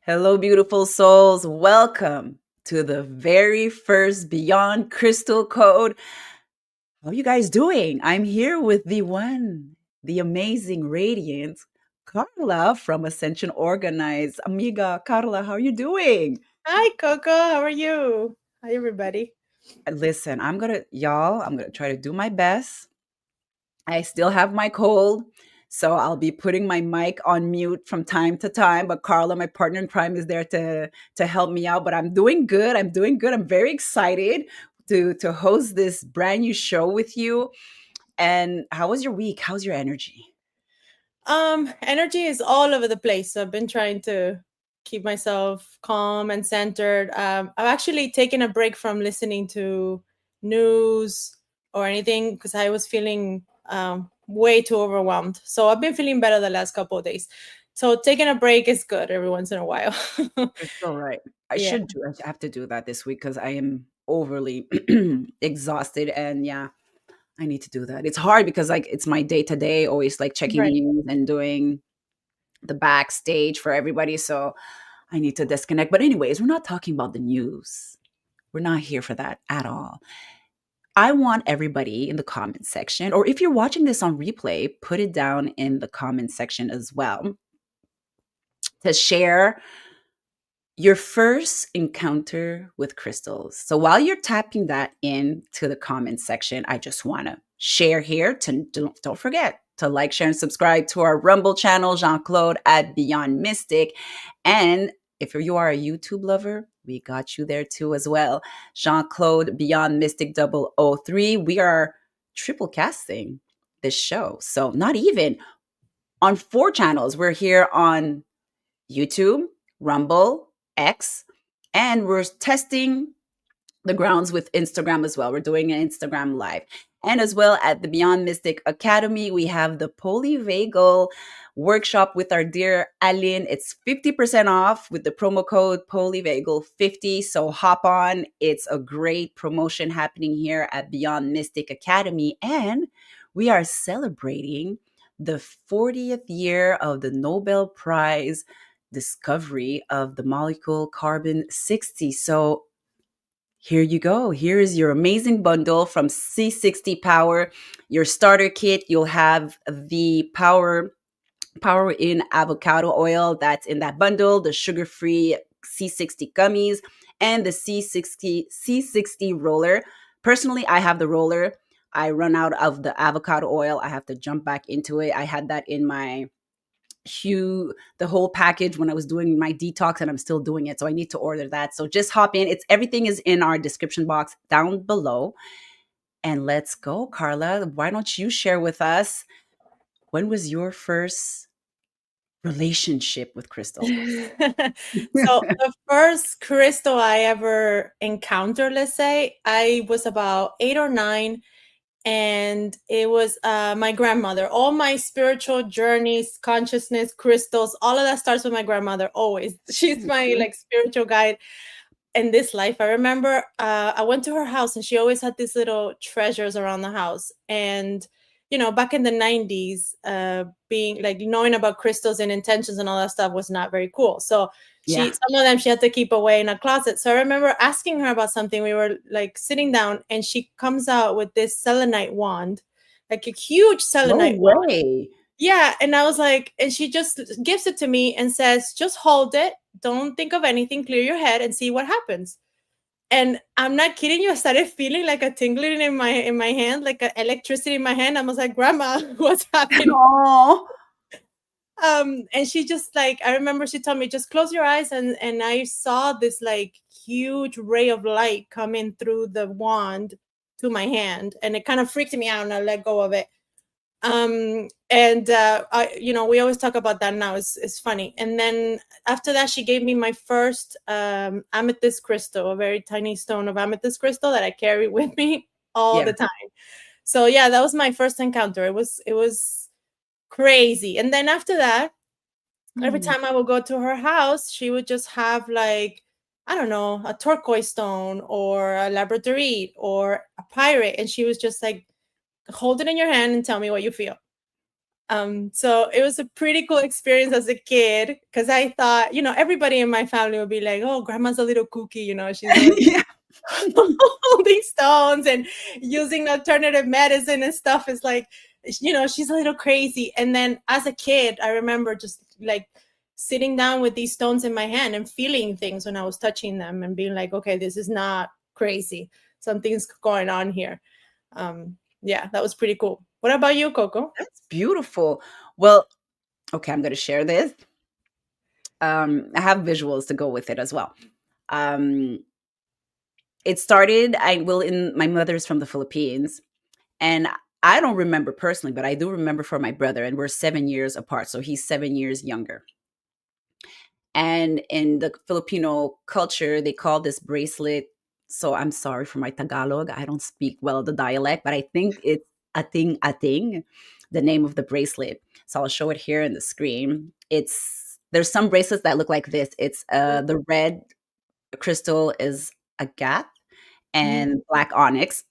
Hello, beautiful souls. Welcome to the very first Beyond Crystal Code. How are you guys doing? I'm here with the one, the amazing, radiant Carla from Ascension Organized. Amiga, Carla, how are you doing? Hi, Coco. How are you? Hi, everybody. Listen, I'm gonna try to do my best. I still have my cold, so I'll be putting my mic on mute from time to time. But Carla, my partner in crime, is there to help me out. But I'm doing good. I'm doing good. I'm very excited to host this brand new show with you. And how was your week? How's your energy? Energy is all over the place. So I've been trying to keep myself calm and centered. I've actually taken a break from listening to news or anything because I was feeling way too overwhelmed. So I've been feeling better the last couple of days. So taking a break is good every once in a while. It's all right. I Yeah, should do. I have to do that this week because I am overly exhausted, and yeah, I need to do that. It's hard because like it's my day to day, always like checking the right. news and doing the backstage for everybody. So I need to disconnect. But, anyways, we're not talking about the news. We're not here for that at all. I want everybody in the comment section, or if you're watching this on replay, put it down in the comment section as well to share your first encounter with crystals. So while you're tapping that into the comment section, I just want to share here to don't forget to like, share, and subscribe to our Rumble channel, Jean Claude at Beyond Mystic. And if you are a YouTube lover, we got you there too as well. Jean Claude Beyond Mystic 003. We are triple casting this show. So not even on four channels. We're here on YouTube, Rumble, X, and we're testing the grounds with Instagram as well. We're doing an Instagram live. And as well at the Beyond Mystic Academy, we have the polyvagal workshop with our dear Aline. It's 50% off with the promo code polyvagal50. So hop on. It's a great promotion happening here at Beyond Mystic Academy. And we are celebrating the 40th year of the Nobel Prize discovery of the molecule carbon 60. So here you go. Here is your amazing bundle from C60 Power, your starter kit. You'll have the power in avocado oil that's in that bundle, the sugar-free C60 gummies, and the C60 roller. Personally, I have the roller. I run out of the avocado oil. I have to jump back into it. I had that in my the whole package when I was doing my detox, and I'm still doing it. So I need to order that. So just hop in. It's everything is in our description box down below. And let's go, Carla. Why don't you share with us when was your first relationship with crystals? So the first crystal I ever encountered, let's say, I was about 8 or 9, and it was my grandmother. All my spiritual journeys, consciousness, crystals, all of that starts with my grandmother. Always, she's my like spiritual guide in this life. I remember I went to her house, and she always had these little treasures around the house. And back in the 90s, being like knowing about crystals and intentions and all that stuff was not very cool. So Yeah. some of them she had to keep away in a closet. So I remember asking her about something. We were like sitting down, and she comes out with this selenite wand, like a huge No selenite wand. way. Yeah, and I was like, and she just gives it to me and says, "Just hold it. Don't think of anything. Clear your head and see what happens." And I'm not kidding you. I started feeling like a tingling in my hand, like a electricity in my hand. I was like, "Grandma, what's happening?" Oh, And she just like, I remember she told me, "Just close your eyes," and I saw this like huge ray of light coming through the wand to my hand, and it kind of freaked me out, and I let go of it. And we always talk about that now. It's funny. And then after that, she gave me my first amethyst crystal, a very tiny stone of amethyst crystal that I carry with me all yeah. the time. So yeah, that was my first encounter. It was crazy. And then after that, every Hmm. time I would go to her house, she would just have like, I don't know, a turquoise stone or a labradorite or a pirate, and she was just like, hold it in your hand and tell me what you feel. So it was a pretty cool experience as a kid because I thought, everybody in my family would be like, "Oh, grandma's a little kooky, she's a little Yeah. holding stones and using alternative medicine and stuff." Is like, she's a little crazy. And then as a kid, I remember just like sitting down with these stones in my hand and feeling things when I was touching them and being like, okay, this is not crazy. Something's going on here. Yeah, that was pretty cool. What about you, Coco? That's beautiful. Well, okay, I'm going to share this. I have visuals to go with it as well. Um, it started, in my mother's from the Philippines, and I don't remember personally, but I do remember for my brother, and we're 7 years apart. So he's 7 years younger. And in the Filipino culture, they call this bracelet. So I'm sorry for my Tagalog. I don't speak well the dialect, but I think it's ating, the name of the bracelet. So I'll show it here in the screen. There's some bracelets that look like this. It's the red crystal is agate and black onyx.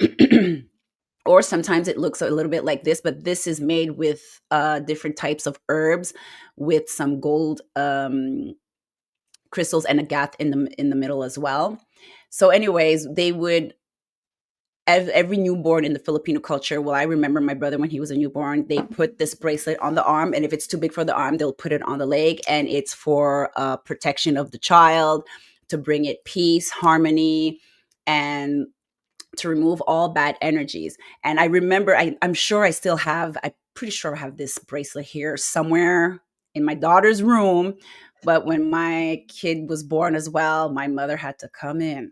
Or sometimes it looks a little bit like this, but this is made with different types of herbs with some gold crystals and agate in the middle as well. So, anyways, they would every newborn in the Filipino culture. Well, I remember my brother when he was a newborn. They put this bracelet on the arm, and if it's too big for the arm, they'll put it on the leg, and it's for protection of the child, to bring it peace, harmony, and to remove all bad energies. And I remember, I'm sure I still have. I'm pretty sure I have this bracelet here somewhere in my daughter's room. But when my kid was born as well, my mother had to come in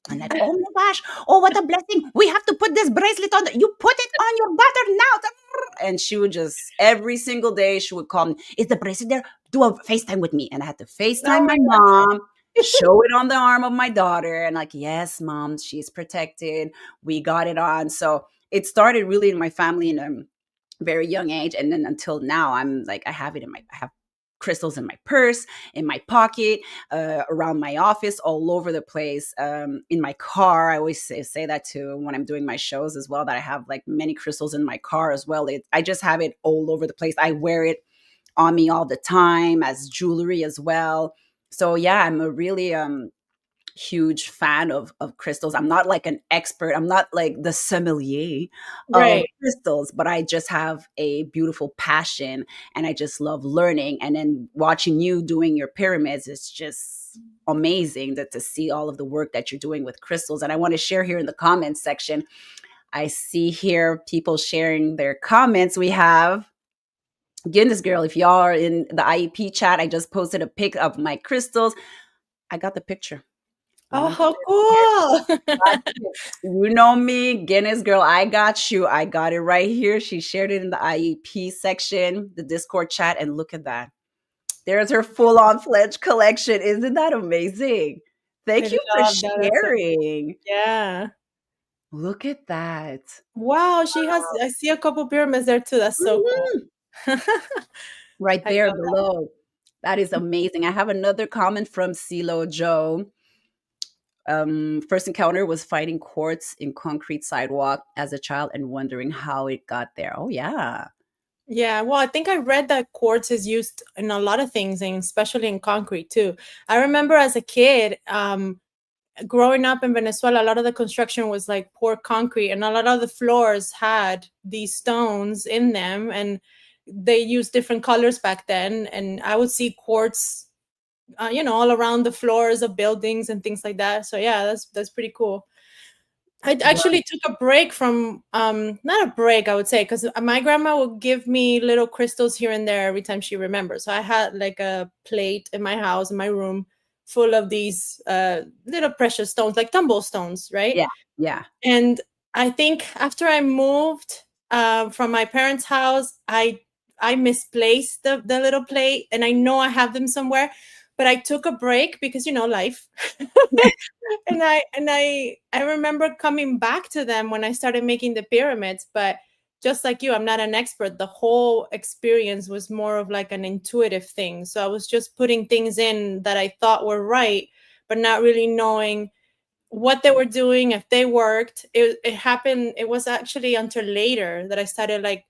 and like, oh my gosh, oh, what a blessing. We have to put this bracelet on. You put it on your daughter now. And she would just, every single day, she would call me, is the bracelet there? Do a FaceTime with me. And I had to Oh FaceTime my my mom, show it on the arm of my daughter. And like, yes, mom, she's protected. We got it on. So it started really in my family in a very young age. And then until now, I'm like, I have crystals in my purse, in my pocket, around my office, all over the place. In my car, I always say that too when I'm doing my shows as well, that I have like many crystals in my car as well. I just have it all over the place. I wear it on me all the time as jewelry as well. So yeah, I'm a really huge fan of crystals. I'm not like an expert. I'm not like the sommelier of Right. crystals, but I just have a beautiful passion and I just love learning. And then watching you doing your pyramids is just amazing to see all of the work that you're doing with crystals. And I want to share here in the comments section. I see here people sharing their comments. We have Goodness Girl. If y'all are in the IEP chat, I just posted a pic of my crystals. I got the picture. You Oh, want how cool. got you. You know me, Guinness Girl, I got you. I got it right here. She shared it in the IEP section, the Discord chat, and look at that. There's her full on fledged collection. Isn't that amazing? I Thank you for love that. That's so, sharing. yeah. Look at that. Wow, I see a couple pyramids there too. That's so cool. Mhm. Right I there love that. below. That is amazing. I have another comment from CeeLo Joe. First encounter was finding quartz in concrete sidewalk as a child and wondering how it got there. Oh yeah. Yeah, well, I think I read that quartz is used in a lot of things, and especially in concrete too. I remember as a kid, growing up in Venezuela, a lot of the construction was like poured concrete, and a lot of the floors had these stones in them, and they used different colors back then. And I would see quartz, all around the floors of buildings and things like that. So yeah, that's pretty cool. I Well, actually took a break from not a break, I would say, because my grandma would give me little crystals here and there every time she remembers. So I had like a plate in my house, in my room, full of these little precious stones, like tumble stones, right? yeah, yeah. And I think after I moved from my parents' house, I misplaced the little plate, and I know I have them somewhere, but I took a break because life. And I remember coming back to them when I started making the pyramids, but just like you, I'm not an expert. The whole experience was more of like an intuitive thing. So I was just putting things in that I thought were right, but not really knowing what they were doing, if they worked. It happened, it was actually until later that I started like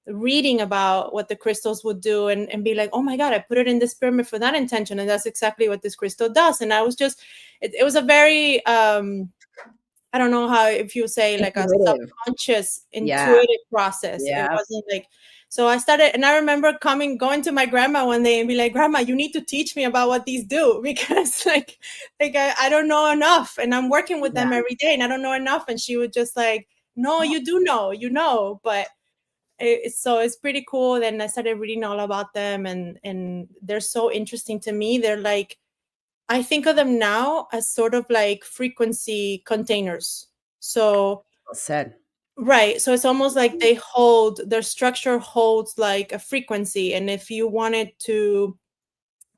reading about what the crystals would do, and be like, oh my God, I put it in this pyramid for that intention, and that's exactly what this crystal does. And I was just, it was a very I don't know how, if you say like a Intuitive. subconscious, Yeah. intuitive process. It Yeah. wasn't like, so I started, and I remember going to my grandma one day and be like, Grandma, you need to teach me about what these do, because I don't know enough, and I'm working with Yeah. them every day and I don't know enough. And she would just like, no, Oh, you do know, but so it's pretty cool. Then I started reading all about them, and they're so interesting to me. They're like, I think of them now as sort of like frequency containers. So, well said. right. So it's almost like their structure holds like a frequency. And if you wanted to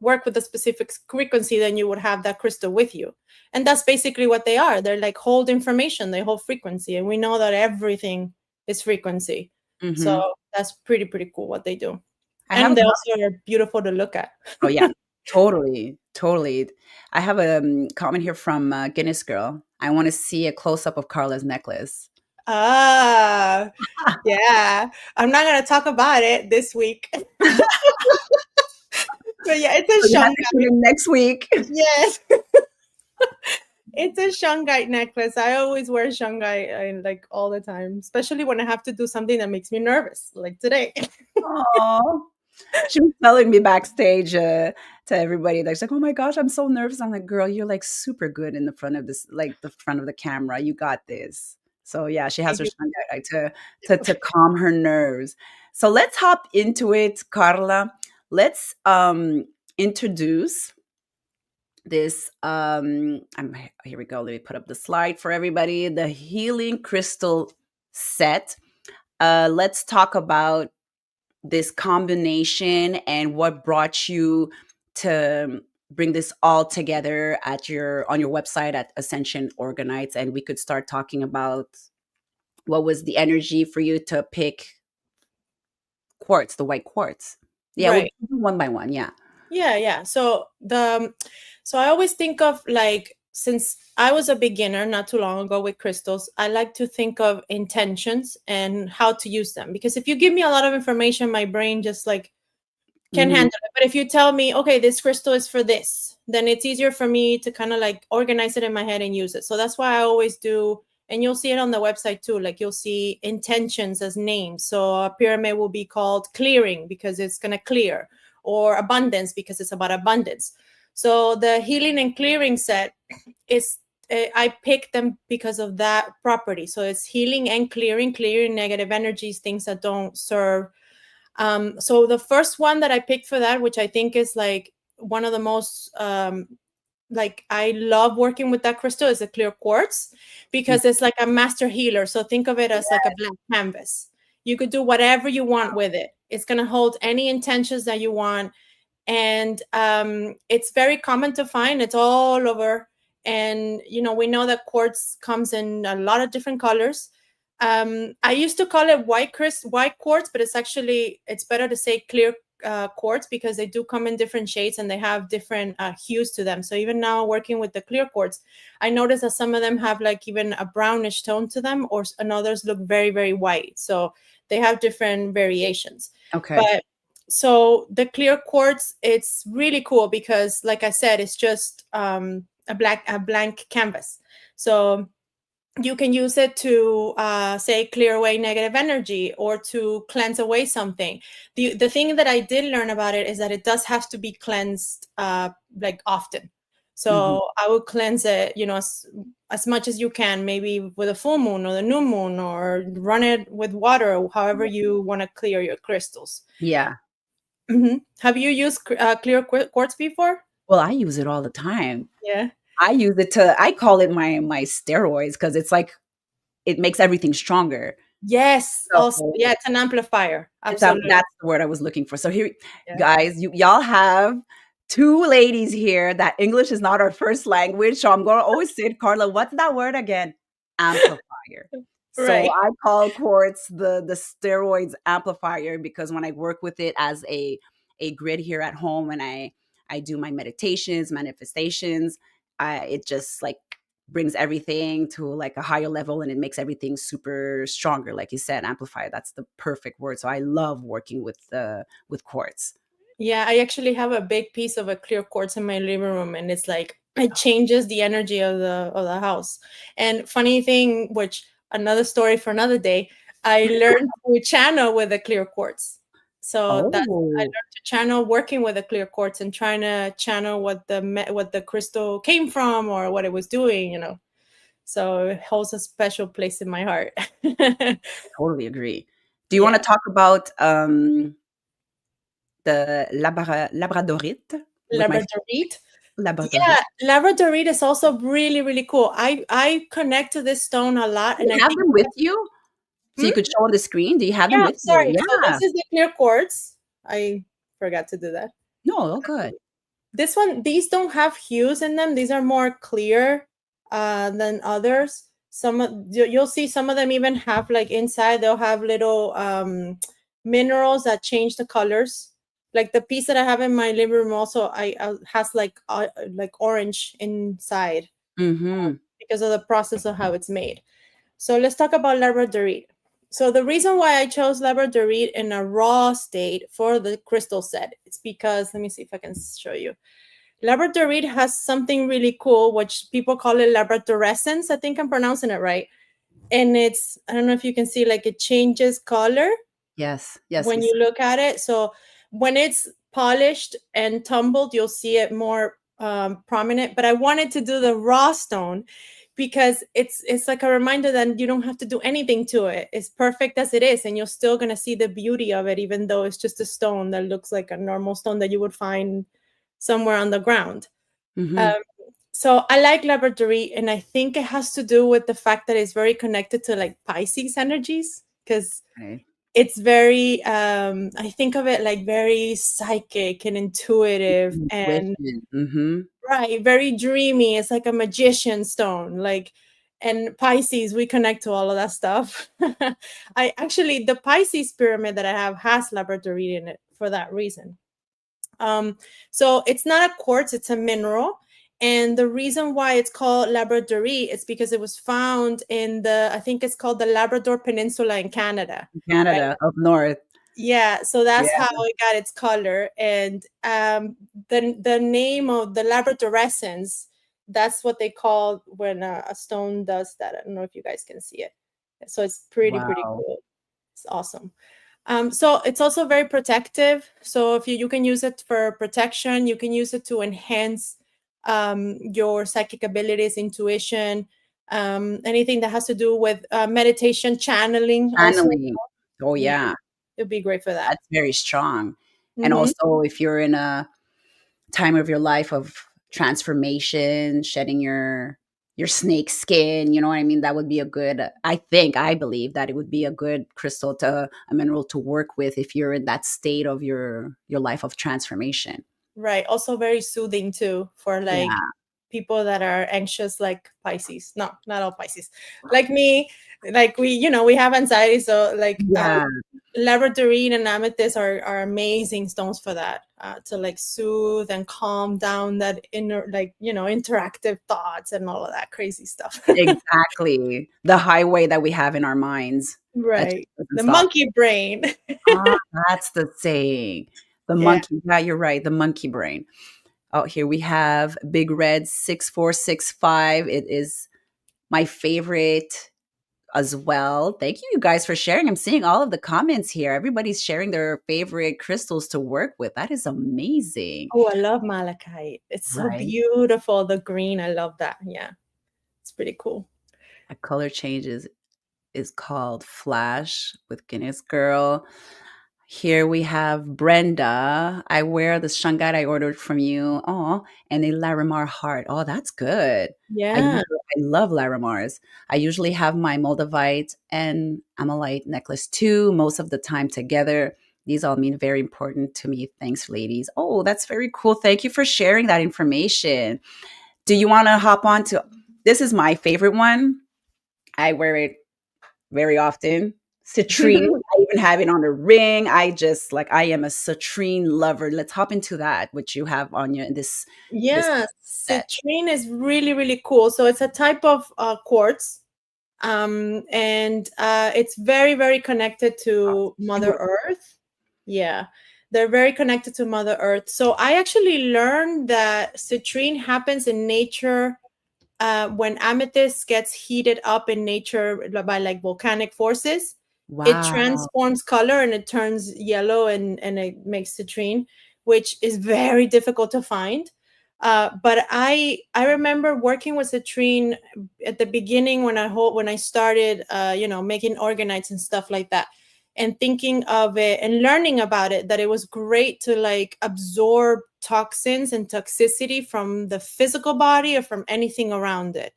work with a specific frequency, then you would have that crystal with you. And that's basically what they are. They're like hold information, they hold frequency. And we know that everything is frequency. So Hmm. that's pretty cool what they do. I have And they a also are beautiful to look at. Oh yeah, totally, totally. I have a comment here from Guinness Girl. I want to see a close up of Carla's necklace. Ah, yeah. I'm not gonna talk about it this week. But yeah, it's So a you have to shungite. tune in next week. Yes. It's a shungite necklace. I always wear shungite like all the time, especially when I have to do something that makes me nervous, like today. Oh, she was telling me backstage to everybody. They're like, "Oh my gosh, I'm so nervous." I'm like, "Girl, you're like super good in the front of this, like the front of the camera. You got this." So yeah, she has Thank her you. shungite like, to calm her nerves. So let's hop into it, Carla. Let's introduce this here we go. Let me put up the slide for everybody. The healing crystal set. Let's talk about this combination and what brought you to bring this all together at your on your website at Ascension Organites. And we could start talking about what was the energy for you to pick quartz, the white quartz. Yeah, we'll Right. do one by one. Yeah. Yeah, yeah. So I always think of like, since I was a beginner not too long ago with crystals, I like to think of intentions and how to use them. Because if you give me a lot of information, my brain just like can Hmm. handle it. But if you tell me, okay, this crystal is for this, then it's easier for me to kind of like organize it in my head and use it. So that's why I always do, and you'll see it on the website too. Like you'll see intentions as names. So a pyramid will be called clearing because it's going to clear, or abundance because it's about abundance. So the healing and clearing set is, I picked them because of that property. So it's healing and clearing negative energies, things that don't serve. So the first one that I picked for that, which I think is like one of the most like I love working with that crystal, is a clear quartz, because it's like a master healer. So think of it as like a blank canvas. You could do whatever you want with it. It's gonna hold any intentions that you want, and it's very common to find. It's all over, and we know that quartz comes in a lot of different colors. I used to call it white quartz, but it's better to say clear quartz, because they do come in different shades and they have different hues to them. So even now working with the clear quartz, I noticed that some of them have like even a brownish tone to them, and others look very, very white. So they have different variations. Okay. But so the clear quartz, it's really cool because, like I said, it's just a blank canvas. So you can use it to say clear away negative energy or to cleanse away something. The thing that I did learn about it is that it does have to be cleansed like often. Hmm. So I would cleanse it, as much as you can, maybe with a full moon or the new moon, or run it with water, or however you want to clear your crystals. Yeah. Have you used clear quartz before? Well, I use it all the time. Yeah. I use it I call it my steroids because it's like it makes everything stronger. Yes. Also, So yeah, it's an amplifier. it's, Absolutely. that's the word I was looking for. So here, Yeah. guys, y'all have two ladies here that English is not our first language. So I'm going to always say, Carla, what's that word again? Amplifier. So Right. I call quartz the steroids amplifier because when I work with it as a grid here at home and I do my meditations, manifestations, it just like brings everything to like a higher level, and it makes everything super stronger, like you said, amplified. That's the perfect word. So I love working with quartz. Yeah, I actually have a big piece of a clear quartz in my living room, and it's like it changes the energy of the house. And funny thing, which another story for another day, I learned to channel with a clear quartz. So that's I Oh, learned to channel working with a clear quartz and trying to channel what what the crystal came from or what it was doing, you know. So it holds a special place in my heart. totally agree. Do you want Yeah. to talk about the labradorite with my Labradorite. labradorite? Yeah, labradorite is also really, really cool. I connect to this stone a lot, Do and you I have think them with you so you hmm? could show on the screen? Do you have them Yeah, with you? sorry. So this Yeah. is the clear quartz. I forgot to do that. No, oh, good. This one, these don't have hues in them. These are more clear than others. You'll see some of them even have like inside they'll have little minerals that change the colors. Like the piece that I have in my living room also I has like orange inside Mm-hmm. because of the process of how it's made. So let's talk about labradorite. So the reason why I chose labradorite in a raw state for the crystal set is because let me see if I can show you. Labradorite has something really cool, which people call it labradorescence. I think I'm pronouncing it right. And it's I don't know if you can see like it changes color Yes. Yes, we when see. you look at it. So when it's polished and tumbled, you'll see it more prominent. But I wanted to do the raw stone because it's like a reminder that you don't have to do anything to it. It's perfect as it is, and you're still gonna see the beauty of it, even though it's just a stone that looks like a normal stone that you would find somewhere on the ground. Mm-hmm. Um, so I like labradorite, and I think it has to do with the fact that it's very connected to like Pisces energies because Okay. it's very I think of it like very psychic and intuitive and Intuition. Mm-hmm. right, very dreamy. It's like a magician stone, like and Pisces, we connect to all of that stuff. I actually the Pisces pyramid that I have has labradorite in it for that reason. Um, so it's not a quartz, it's a mineral. And the reason why it's called labradorite is because it was found in I think it's called the Labrador Peninsula in Canada, right? Canada up north. Yeah, so that's Yeah. how it got its color. And the name of the labradorescence, that's what they call when a stone does that. I don't know if you guys can see it. So it's pretty Wow. cool. It's awesome. So it's also very protective. So if you can use it for protection, you can use it to enhance your psychic abilities, intuition, anything that has to do with meditation, channeling. Also, Channeling. Oh yeah, yeah. it'd be great for that. That's very strong. And Hmm. also if you're in a time of your life of transformation, shedding your snake skin, you know what I mean? That would be a good, I believe that it would be a good crystal to a mineral to work with if you're in that state of your life of transformation. Right. Also very soothing too for like Yeah. people that are anxious like Pisces. No, not all Pisces. Like me, like we have anxiety. So like Yeah. labradorite and amethyst are amazing stones for that. To like soothe and calm down that inner like, interactive thoughts and all of that crazy stuff. Exactly. The highway that we have in our minds that just Right. doesn't The stop. monkey brain. Ah, that's the saying. The Yeah. monkey. Yeah, you're right. The monkey brain. Oh, here we have Big Red 6465. It is my favorite as well. Thank you guys for sharing. I'm seeing all of the comments here. Everybody's sharing their favorite crystals to work with. That is amazing. Oh, I love malachite. It's so Right? beautiful. The green, I love that. Yeah. It's pretty cool. A color changes is called Flash with Guinness Girl. Here we have Brenda. I wear the Shanghai I ordered from you. Oh, and a Larimar heart. Oh, that's good. Yeah. I love Larimars. I usually have my Moldavite and Amalite necklace too, most of the time together. These all mean very important to me. Thanks, ladies. Oh, that's very cool. Thank you for sharing that information. Do you want to hop on to this is my favorite one. I wear it very often. Citrine. even have it on a ring. I just like I am a citrine lover. Let's hop into that, which you have on your this Yeah, set. citrine is really, really cool. So it's a type of quartz, and it's very, very connected to Mother Earth. Yeah, they're very connected to Mother Earth. So I actually learned that citrine happens in nature when amethyst gets heated up in nature by like volcanic forces. It Wow. transforms color and it turns yellow, and it makes citrine, which is very difficult to find. But I remember working with citrine at the beginning when I started making organites and stuff like that, and thinking of it and learning about it, that it was great to like absorb toxins and toxicity from the physical body or from anything around it.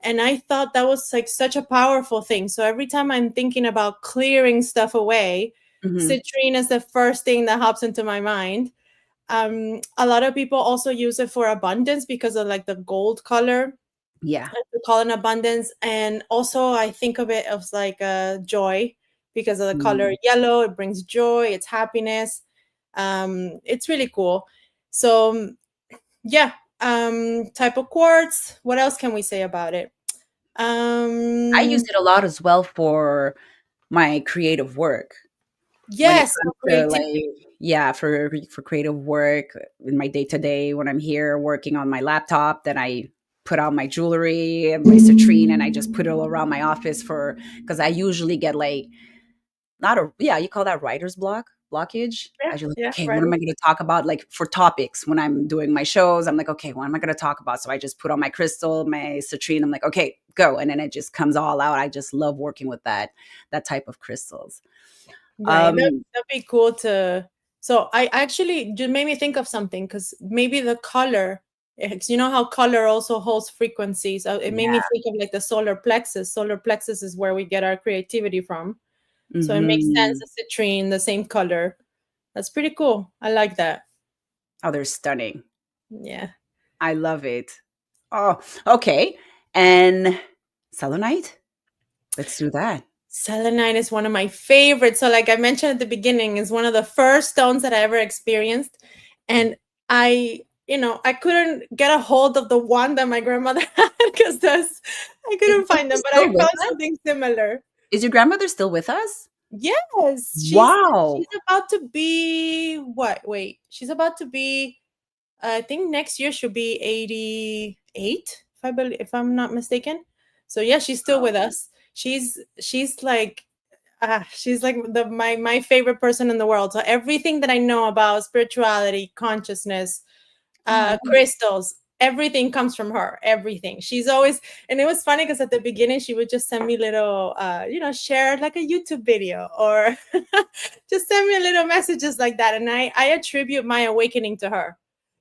And I thought that was like such a powerful thing. So every time I'm thinking about clearing stuff away, Mhm. citrine is the first thing that hops into my mind. A lot of people also use it for abundance because of like the gold color. Yeah. We call it abundance. And also I think of it as like a joy because of the color Mm. yellow. It brings joy, it's happiness. It's really cool. So yeah, type of quartz. What else can we say about it? I use Um it a lot as well for my creative work. When it yes, comes for to creativity. like yeah, for creative work in my day-to-day when I'm here working on my laptop, then I put out my jewelry and my citrine and I just put it all around my office for because I usually get like not a yeah, you call that writer's blockage. Yeah, I just like, yeah, okay, what right. am I going to talk about? Like for topics when I'm doing my shows, I'm like, okay, what am I going to talk about? So I just put on my crystal, my citrine. I'm like, okay, go, and then it just comes all out. I just love working with that type of crystals. Right. Um, That'd be cool to. So I actually just made me think of something, because maybe the color, you know how color also holds frequencies. It made me yeah. think of like the solar plexus. Solar plexus is where we get our creativity from. So it makes sense. Hmm. The citrine, the same color. That's pretty cool. I like that. Oh, they're stunning. Yeah. I love it. Oh, okay. And selenite. Let's do that. Selenite is one of my favorites. So, like I mentioned at the beginning, is one of the first stones that I ever experienced. And I couldn't get a hold of the one that my grandmother had because I Is couldn't find she them, but still I with found us? something similar. Is your grandmother still with us? Yes, she's Wow. about to be what? Wait, she's about to be. I think next year she'll be 88, if I'm not mistaken. So yeah, she's still with us. She's like my favorite person in the world. So everything that I know about spirituality, consciousness, Oh, crystals, everything comes from her. Everything. She's always, and it was funny because at the beginning she would just send me little, share like a YouTube video, or just send me little messages like that, and I attribute my awakening to her,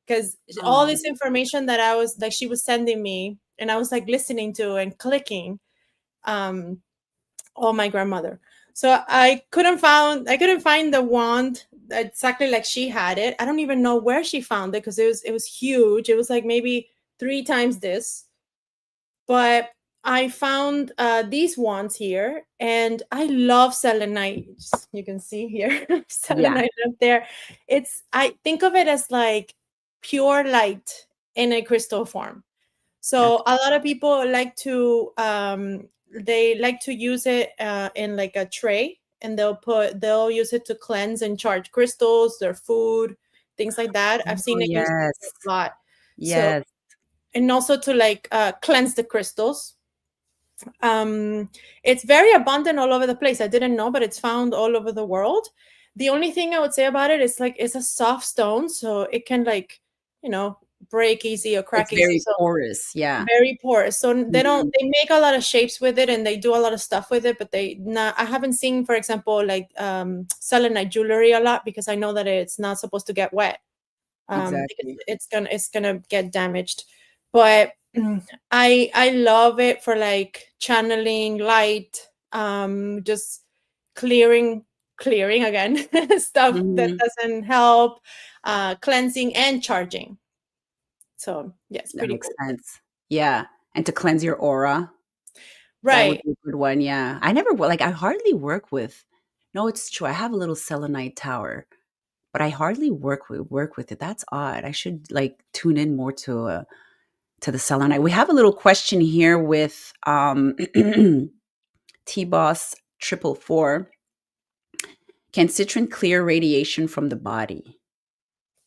because all oh. this information that I was like she was sending me, and I was like listening to and clicking. Um, Oh, my grandmother. So I couldn't find the wand exactly like she had it. I don't even know where she found it because it was huge. It was like maybe three times this. But I found these wands here, and I love selenite. You can see here Yeah. selenite up there. I think of it as like pure light in a crystal form. That's So a lot of people they like to use it in like a tray, and they'll use it to cleanse and charge crystals, their food, things like that. I've oh, seen it used yes. a lot. So, Yes. and also to like cleanse the crystals. Um, it's very abundant all over the place. I didn't know, but it's found all over the world. The only thing I would say about it is like it's a soft stone, so it can like you know break easy or It's crack easy. very So porous. Yeah. very porous. So Mhm. they make a lot of shapes with it, and they do a lot of stuff with it, but they not I haven't seen, for example, like selenite jewelry a lot, because I know that it's not supposed to get wet. Because Exactly. it's gonna get damaged. But I love it for like channeling light, just clearing clearing again stuff that Mhm. doesn't help, cleansing and charging. So yeah, it's That pretty makes cool. sense. Yeah. And to cleanse your aura, that would Right. be a good one. Yeah. I never like I hardly work with No, it's true. I have a little selenite tower, but I hardly work with it. That's odd. I should like tune in more to the selenite. We have a little question here with T Boss 444. Can citron clear radiation from the body?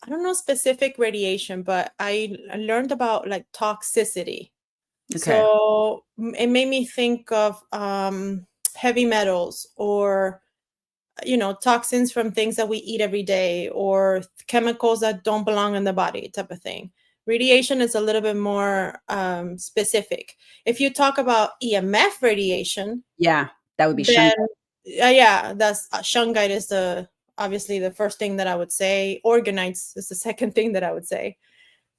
I don't know specific radiation, but I learned about like toxicity. Okay. So it made me think of heavy metals or toxins from things that we eat every day or chemicals that don't belong in the body type of thing. Radiation is a little bit more specific. If you talk about EMF radiation, Yeah, that would be then shungite. yeah, that's shungite is the obviously the first thing that I would say. Organites is the second thing that I would say.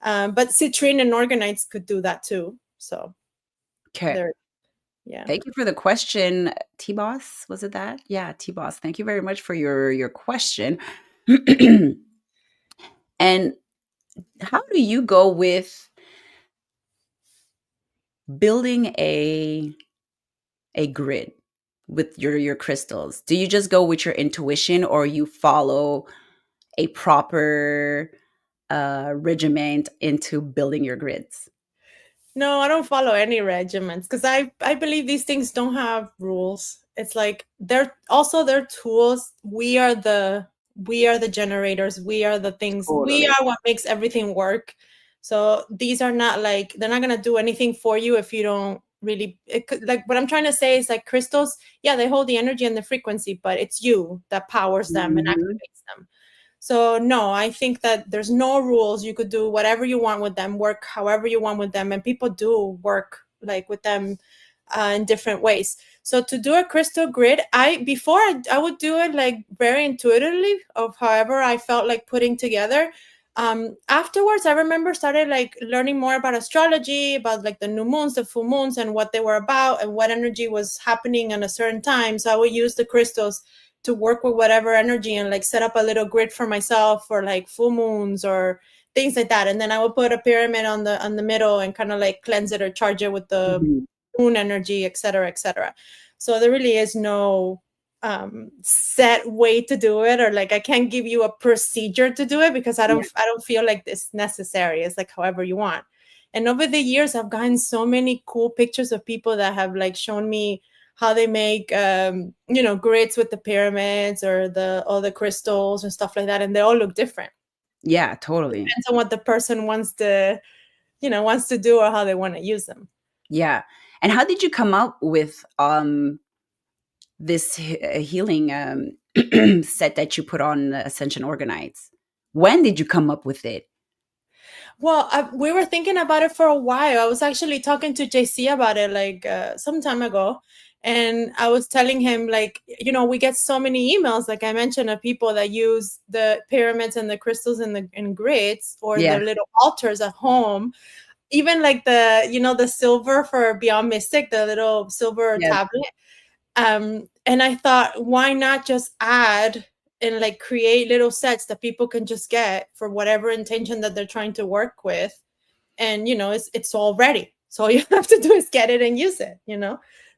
But citrine and organites could do that too. So Okay. there, yeah. Thank you for the question, T Boss. Was it that? Yeah, T Boss. Thank you very much for your question. And how do you go with building a grid with your crystals? Do you just go with your intuition, or you follow a proper regiment into building your grids? No, I don't follow any regiments because I believe these things don't have rules. It's like they're tools. We are the generators. We are the things. We Totally. are what makes everything work. So these are not like they're not gonna do anything for you if you don't really like what I'm trying to say is like crystals, yeah, they hold the energy and the frequency, but it's you that powers them and Mhm. activates them. So no, I think that there's no rules. You could do whatever you want with them, work however you want with them, and people do work like with them in different ways. So to do a crystal grid, I would do it like very intuitively of however I felt like putting together. Afterwards, I remember started like learning more about astrology, about like the new moons, the full moons, and what they were about, and what energy was happening at a certain time. So I would use the crystals to work with whatever energy and like set up a little grid for myself for like full moons or things like that. And then I would put a pyramid on the middle and kind of like cleanse it or charge it with the Mhm. moon energy, et cetera, et cetera. So there really is no set way to do it, or like I can't give you a procedure to do it because Yeah. I don't feel like it's necessary. It's like however you want. And over the years, I've gotten so many cool pictures of people that have like shown me how they make grids with the pyramids or the all the crystals and stuff like that, and they all look different. Yeah, totally. Depends on what the person wants to do or how they want to use them. Yeah. And how did you come up with this healing set that you put on Ascension Organites? When did you come up with it? Well, we were thinking about it for a while. I was actually talking to JC about it like some time ago. And I was telling him, like, we get so many emails, like I mentioned, of people that use the pyramids and the crystals and the and grids or Yeah. their little altars at home. Even like the silver for Beyond Mystic, the little silver Yeah. tablet. And I thought, why not just add and like create little sets that people can just get for whatever intention that they're trying to work with, and it's all ready. So all you have to do is get it and use it.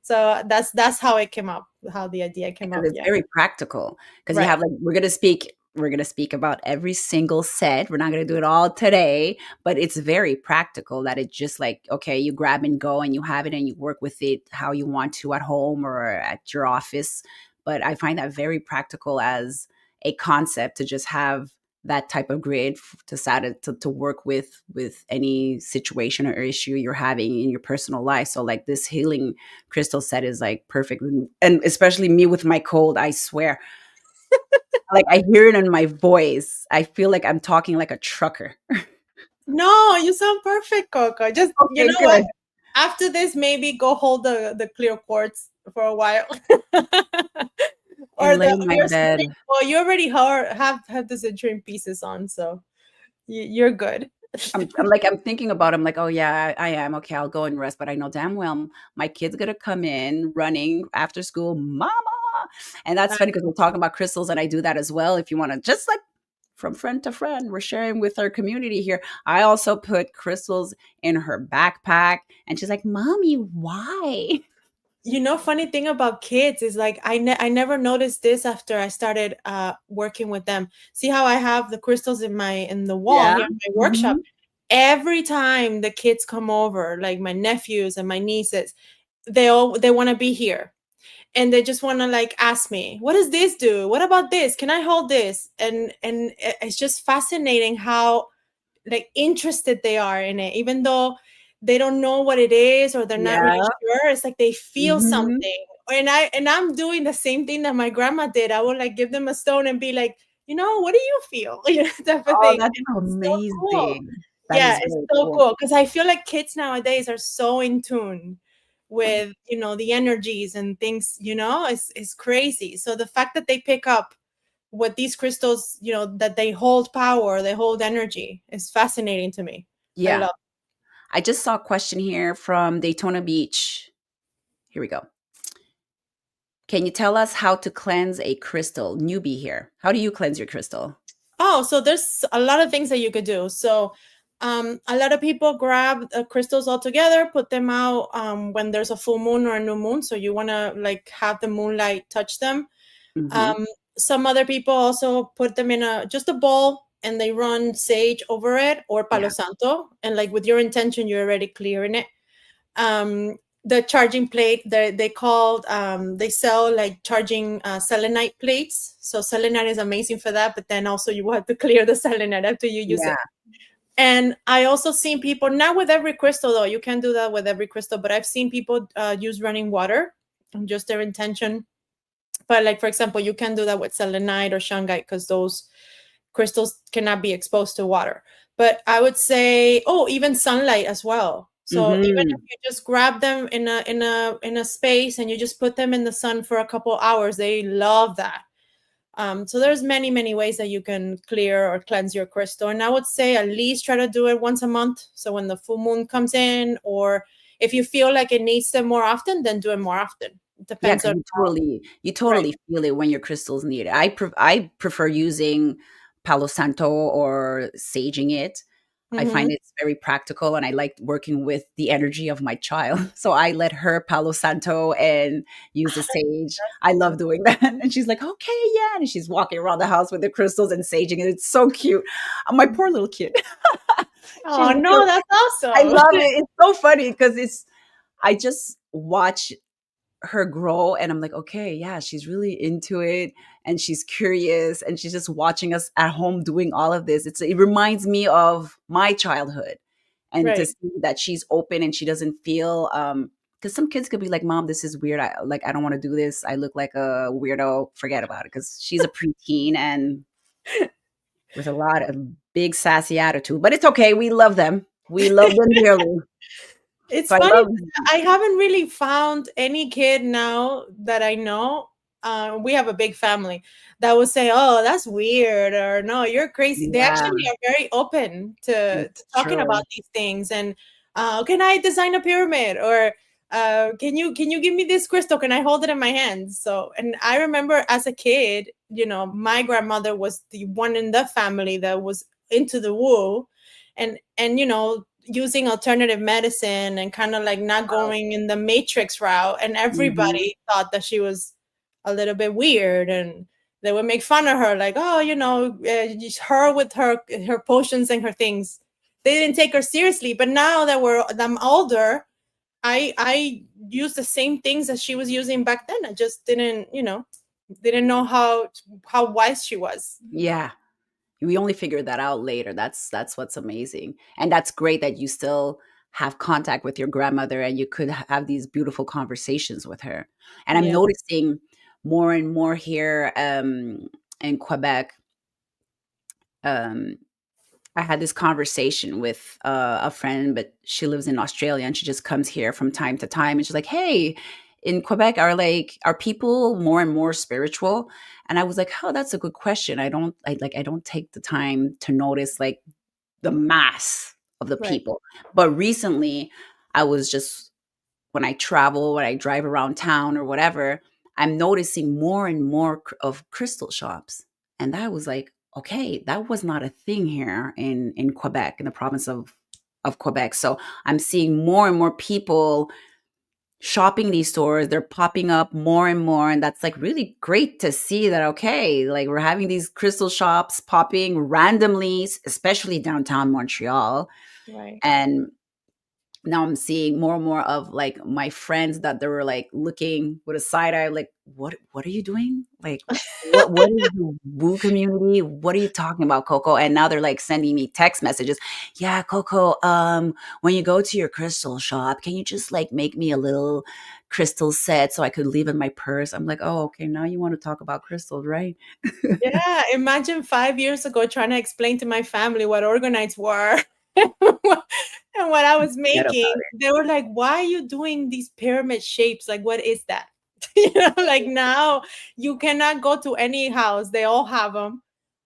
So that's how it came up, how the idea came Because up. it's Yeah, very practical. Because you right. have like we're gonna speak about every single set. We're not gonna do it all today, but it's very practical that it's just like, okay, you grab and go and you have it and you work with it how you want to at home or at your office. But I find that very practical as a concept to just have that type of grid to work with any situation or issue you're having in your personal life. So like this healing crystal set is like perfect, and especially me with my cold, I swear, like I hear it in my voice. I feel like I'm talking like a trucker. No, you sound perfect, Coco. Just, you Okay, know what? good. After this, maybe go hold the clear quartz for a while. And Or lay in my your bed. citrine. Well, you already have the citrine pieces on, so you're good. I'm thinking about. I'm like, oh yeah, I am okay. I'll go and rest, but I know damn well my kid's gonna come in running after school, mama. And that's funny because we're talking about crystals, and I do that as well. If you want to, just like from friend to friend, we're sharing with our community here. I also put crystals in her backpack, and she's like, "Mommy, why?" funny thing about kids is like I never noticed this after I started working with them. See how I have the crystals in the wall Yeah. here in my workshop? Mhm. Every time the kids come over, like my nephews and my nieces, they want to be here, and they just want to like ask me, what does this do, what about this, can I hold this? And it's just fascinating how like interested they are in it, even though they don't know what it is or they're not really Yeah. sure. It's like they feel Mhm. something. And I'm doing the same thing that my grandma did. I would like give them a stone and be like, what do you feel? Type of Oh, thing. that's And it's so cool. amazing. That Yeah, is it's very so cool. cool because I feel like kids nowadays are so in tune with the energies and things. It's crazy. So the fact that they pick up what these crystals, that they hold power, they hold energy, is fascinating to me. I Yeah. love. I just saw a question here from Daytona Beach. Here we go. Can you tell us how to cleanse a crystal? Newbie here. How do you cleanse your crystal? Oh, so there's a lot of things that you could do. So, a lot of people grab crystals all together, put them out when there's a full moon or a new moon. So you want to like have the moonlight touch them. Mhm. Um, some other people also put them in a just a bowl and they run sage over it or palo Yeah. santo, and like with your intention, you're already clearing it. The charging plate, they sell like charging selenite plates. So selenite is amazing for that, but then also you have to clear the selenite after you use Yeah. it. And I also seen people, not with every crystal though, you can't do that with every crystal, but I've seen people use running water and just their intention. But like for example, you can do that with selenite or shungite because those crystals cannot be exposed to water. But I would say, oh, even sunlight as well. So even if Mhm. you just grab them in a space and you just put them in the sun for a couple hours, they love that. So there's many ways that you can clear or cleanse your crystal, and I would say at least try to do it once a month. So when the full moon comes in, or if you feel like it needs them more often, then do it more often. It Yeah, depends because on you right. totally feel it when your crystals need it. I prefer using Palo Santo or saging it. I find Mm-hmm. it's very practical, and I like working with the energy of my child. So I let her Palo Santo and use the sage. I love doing that. And she's like, "Okay, yeah." And she's walking around the house with the crystals and saging it. It's so cute. My poor little kid. She's Oh so no, that's I awesome. love it. It's so funny because I just watch her grow and I'm like, okay, yeah, she's really into it and she's curious and she's just watching us at home doing all of this. It reminds me of my childhood and to Right. see that she's open and she doesn't feel because some kids could be like, mom, this is weird. I don't want to do this. I look like a weirdo. Forget about it. Because she's a preteen and with a lot of big sassy attitude. But it's okay. We love them. We love them dearly. It's So I funny, love I haven't really found any kid now that I know. We have a big family that would say, "Oh, that's weird," or "No, you're crazy." They yeah, actually are very open to it's talking about true. these things. And can I design a pyramid? Or can you give me this crystal? Can I hold it in my hands? So, and I remember as a kid, my grandmother was the one in the family that was into the woo, and using alternative medicine and kind of like not Wow. going in the matrix route, and Mhm. everybody thought that she was a little bit weird, and they would make fun of her like, oh, just her with her potions and her things. They didn't take her seriously, but now that I'm older, I use the same things that she was using back then. I just didn't know how wise she was. Yeah. We only figured that out later. That's what's amazing. And that's great that you still have contact with your grandmother and you could have these beautiful conversations with her. And I'm Yeah. noticing more and more here in Quebec. Um, I had this conversation with a friend, but she lives in Australia and she just comes here from time to time. And she's like, "Hey, in Quebec, are people more and more spiritual?" And I was like, "Oh, that's a good question. I don't take the time to notice like the mass of the Right. people." But recently, I was just when I travel, when I drive around town or whatever, I'm noticing more and more of crystal shops. And that was like, okay, that was not a thing here in Quebec, in the province of Quebec. So I'm seeing more and more people shopping these stores, they're popping up more and more, and that's like really great to see that. Okay, like we're having these crystal shops popping randomly, especially downtown Montreal. Right. And now I'm seeing more and more of like my friends that they were like looking with a side eye, like, what are you doing? Like, what is the woo community? What are you talking about, Coco? And now they're like sending me text messages. Yeah, Coco, when you go to your crystal shop, can you just like make me a little crystal set so I could leave in my purse? I'm like, oh, okay, now you want to talk about crystals, right? Yeah, imagine 5 years ago trying to explain to my family what organites were and what I was Forget about making. They were like, "Why are you doing these pyramid shapes? Like, what is that?" You know, like now you cannot go to any house. They all have them.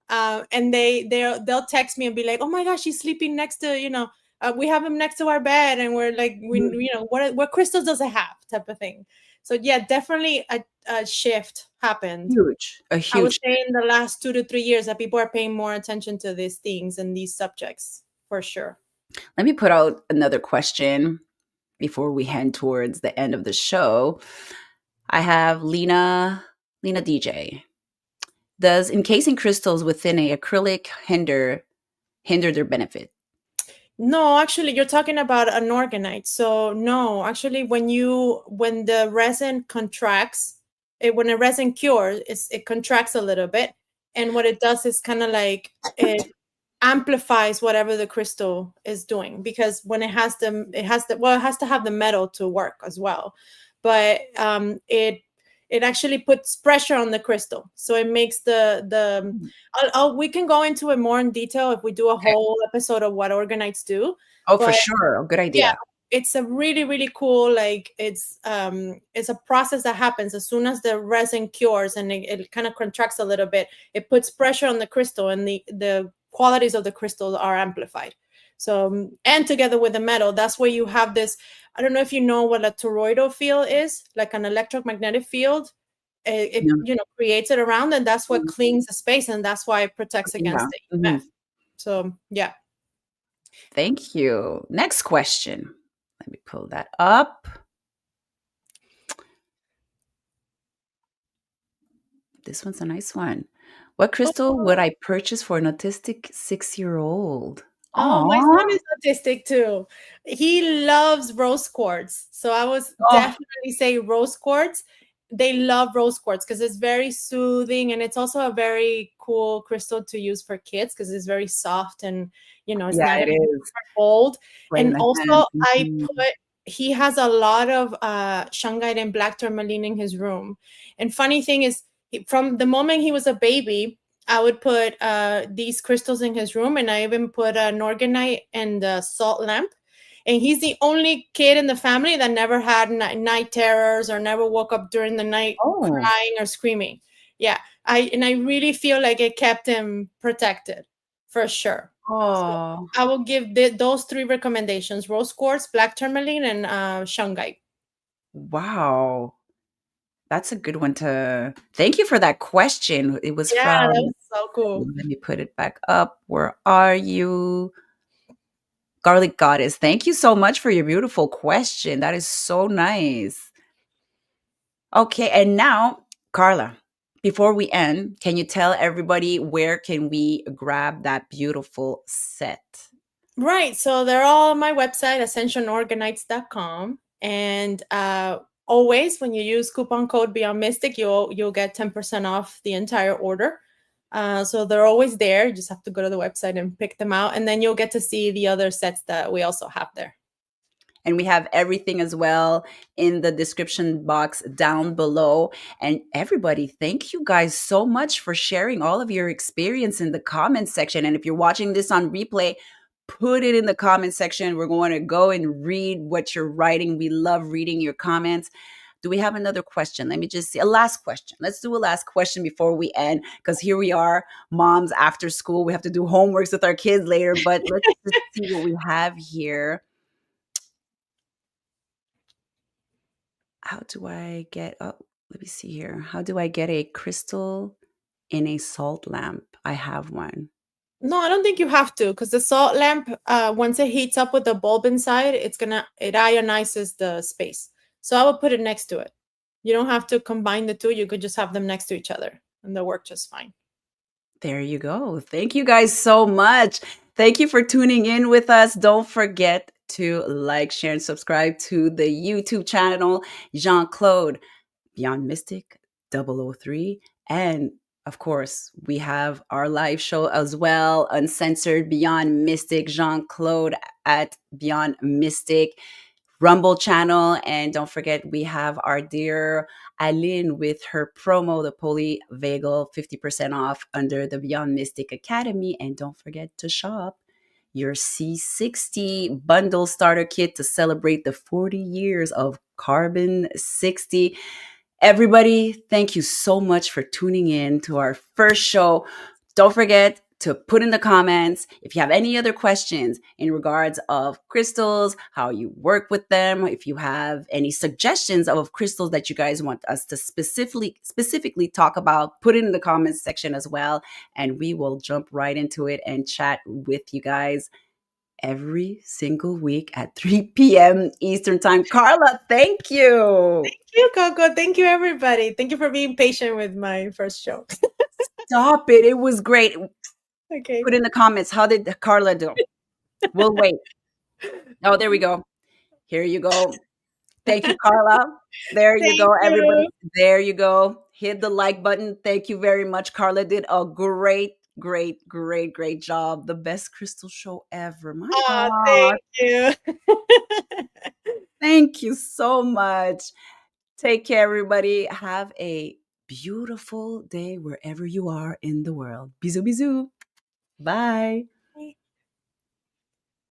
And they'll text me and be like, "Oh my gosh, he's sleeping next to, we have him next to our bed," and we're like, "We, it. what crystals does it have?" type of thing. So yeah, definitely a shift happened. Huge, a I would huge. say in the last 2 to 3 years that people are paying more attention to these things and these subjects for sure. Let me put out another question before we head towards the end of the show. I have Lena DJ. Does encasing crystals within a acrylic hinder their benefit? No, actually, you're talking about an organite. So no, actually, when the resin contracts, when a resin cures, it contracts a little bit, and what it does is kind of like it amplifies whatever the crystal is doing, because when it has to have the metal to work as well, but it actually puts pressure on the crystal, so it makes the Hmm. we can go into it more in detail if we do a Okay. whole episode of what organites do. Oh, for But sure. Good yeah, idea. it's a really, really cool, like it's a process that happens as soon as the resin cures and it kind of contracts a little bit. It puts pressure on the crystal, and the qualities of the crystal are amplified. So and together with the metal, that's where you have this. I don't know if you know what a toroidal field is, like an electromagnetic field. It Yeah. creates it around, and that's what cleans the space, and that's why it protects Yeah. against the Mhm. EMF. So yeah. Thank you. Next question. Let me pull that up. This one's a nice one. What crystal would I purchase for an autistic 6-year-old? Oh, my Aw. son is autistic too. He loves rose quartz. So I was Oh, definitely say rose quartz. They love rose quartz because it's very soothing, and it's also a very cool crystal to use for kids because it's very soft, and it's yeah, not it is. old. Right in And the also hands. I Mhm. put he has a lot of shungite and black tourmaline in his room. And funny thing is, from the moment he was a baby, I would put these crystals in his room, and I even put an organite and a salt lamp. And he's the only kid in the family that never had night terrors or never woke up during the night Oh. crying or screaming. Yeah, I really feel like it kept him protected for sure. So Oh. I will give those three recommendations: rose quartz, black tourmaline, and shungite. Wow. That's a good one to thank you for that question. It was Yeah, that from was so cool. let me put it back up. Where are you? Garlic Goddess. Thank you so much for your beautiful question. That is so nice. Okay, and now, Carla, before we end, can you tell everybody where can we grab that beautiful set? Right. So they're all on my website, ascensionorganites.com. And always when you use coupon code Beyond Mystic, you'll get 10% off the entire order. So they're always there. You just have to go to the website and pick them out. And then you'll get to see the other sets that we also have there. And we have everything as well in the description box down below. And everybody, thank you guys so much for sharing all of your experience in the comments section. And if you're watching this on replay, put it in the comment section. We're going to go and read what you're writing. We love reading your comments. Do we have another question? Let me just see. A last question. Let's do a last question before we end, because here we are, moms after school. We have to do homeworks with our kids later, but let's just see what we have here. How do I get oh, let me see here. How do I get a crystal in a salt lamp? I have one. No, I don't think you have to, because the salt lamp, once it heats up with the bulb inside, it ionizes the space. So I would put it next to it. You don't have to combine the two. You could just have them next to each other and they'll work just fine. There you go. Thank you guys so much. Thank you for tuning in with us. Don't forget to like, share, and subscribe to the YouTube channel, Jean Claude Beyond Mystic 003. And of course, we have our live show as well, Uncensored Beyond Mystic, Jean Claude at Beyond Mystic Rumble channel. And don't forget, we have our dear Aline with her promo, the Polyvagal 50% off under the Beyond Mystic Academy. And don't forget to shop your C60 bundle starter kit to celebrate the 40 years of Carbon 60. Everybody, thank you so much for tuning in to our first show. Don't forget to put in the comments if you have any other questions in regards of crystals, how you work with them, if you have any suggestions of crystals that you guys want us to specifically talk about, put it in the comments section as well, and we will jump right into it and chat with you guys every single week at 3 p.m. Eastern Time. Carla, thank you. Thank you, Coco. Thank you, everybody. Thank you for being patient with my first show. Stop it. It was great. Okay. Put in the comments. How did Carla do? We'll wait. Oh, there we go. Here you go. Thank you, Carla. There you Thank go, everybody. you. There you go. Hit the like button. Thank you very much. Carla did a great job. The best crystal show ever. My Oh, God. thank you. Thank you so much. Take care, everybody. Have a beautiful day wherever you are in the world. Bisous, bisous. Bye.